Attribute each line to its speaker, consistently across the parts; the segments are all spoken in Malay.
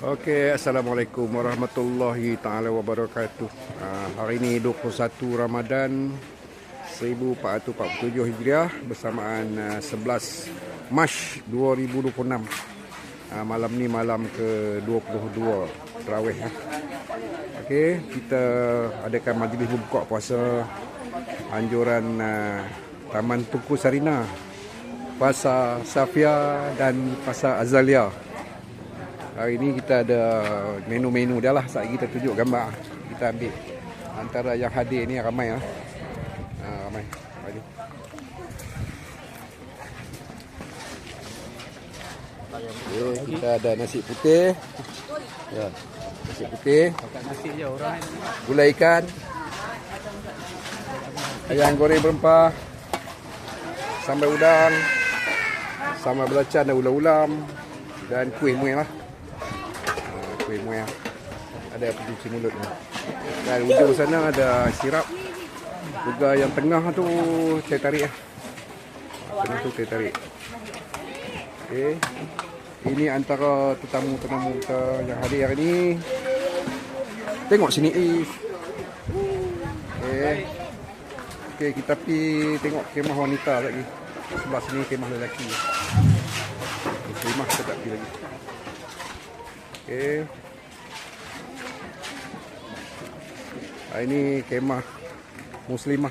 Speaker 1: Okey, Assalamualaikum warahmatullahi taala wabarakatuh. Hari ini 21 Ramadan 1447 Hijriah bersamaan 11 Mac 2026. Malam ni malam ke-22 tarawih. Okey, kita adakan majlis buka puasa anjuran Taman Tunku Sarina, Pasar Safia dan Pasar Azalea. Hari ini kita ada menu-menu dah lah. Saat kita tunjuk gambar. Kita ambil antara yang hadir ni ramai lah. Ramai. Okay, kita ada nasi putih. Ya, nasi putih. Gulai ikan. Ayam goreng berempah. Sambal udang. Sambal belacan dan ulam-ulam. Dan kuih muih lah. Kuih muih. Ada pencuci mulut ni. Dan ujung sana ada sirap. Juga yang tengah tu teh tarik lah. Tengah tu teh tarik. Okey. Ini antara tetamu-tetamu kita yang hadir hari ni. Tengok sini Okey. Okey, kita pergi tengok kemah wanita lagi. Sebelah sini kemah lelaki. Muslimah kita tak pergi lagi. Okey. Ini kemah Muslimah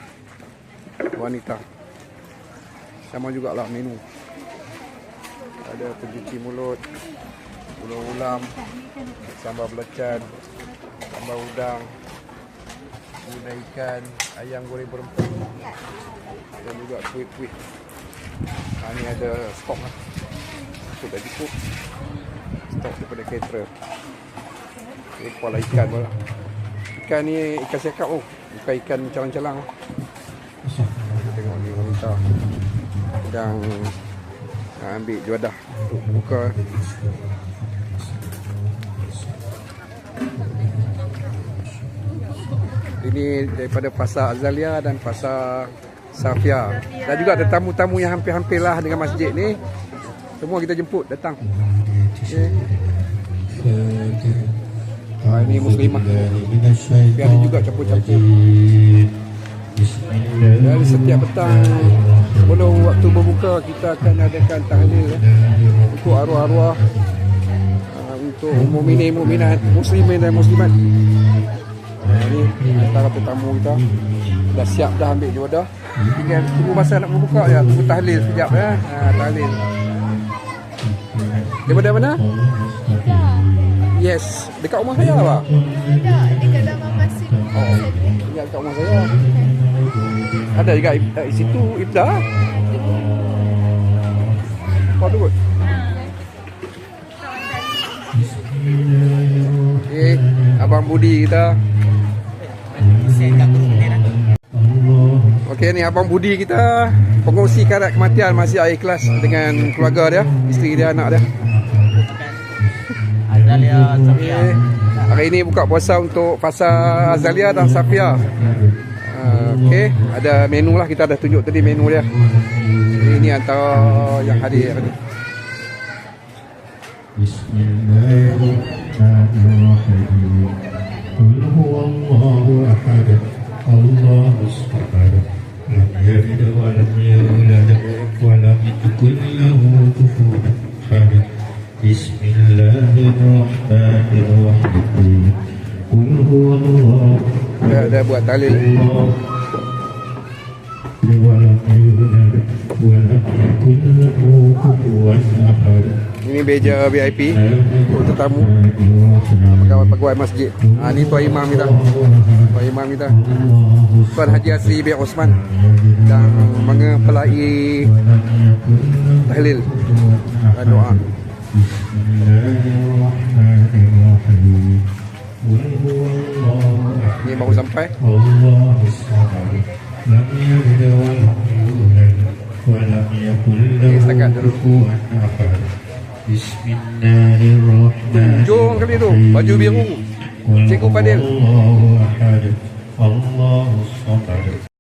Speaker 1: wanita. Sama jugalah menu. Ada pencuci mulut, ulam-ulam, sambal belacan, sambal udang, gulai ikan, ayam goreng berempah dan juga kuih-kuih. Ni ada stok lah. Stok dah cukup. Stok daripada caterer. Kepala ikan pula. Ikan ni ikan siakap oh. Bukan ikan calang-calang. Tengok ni wanita sedang ambil juadah untuk buka. Ini daripada Pasar Azalea dan Pasar Safia. Dan juga ada tamu-tamu yang hampir-hampir lah dengan masjid ni. Semua kita jemput datang. Okay. Ini Muslimah. Tapi ada juga campur-campur. Dan setiap petang sebelum waktu berbuka kita akan adakan tahlil untuk arwah-arwah, untuk mukminin-mukminat, muslimin dan muslimat. Ini antara tetamu kita. Dah siap dah ambil juadah. Tinggal tunggu masa nak berbuka je. Tunggu tahlil sekejap ya. Tahlil. Daripada mana? Yes. Dekat rumah saya apa?
Speaker 2: Tak, dekat dalam masjid.
Speaker 1: Ingat dekat rumah saya. Ada juga di situ iftar. Kau tu kot. Okay, Abang Budi kita. Okey, ni Abang Budi kita pengungsi karat kematian masih ikhlas dengan keluarga dia, isteri dia, anak dia.
Speaker 3: Azalea Safia.
Speaker 1: Hari ini buka puasa untuk Pasar Azalea dan Safia. Okey, ada menu lah, kita dah tunjuk tadi menu dia. Ini antara yang hadir hari ini.
Speaker 4: Bismillahirrahmanirrahim. Qul huwallahu ahad. Allahus samad. Lam yalid wa lam yulad wa lam yakul lahu kufuwan ahad. Bismillahirrahmanirrahim. Qul huwallahu
Speaker 1: Ada buat tahlil. Ini beja VIP untuk tetamu pegawai masjid. Ni Tuan Imam kita. Tuan Imam kita. Tuan Haji Asri bin Osman yang mengepelai tahlil dan doa. Ini baru sampai. Setakat dulu.
Speaker 4: Bismillahirrahmanirrahim.
Speaker 1: Jom kali tu baju biru Cikgu Fadil.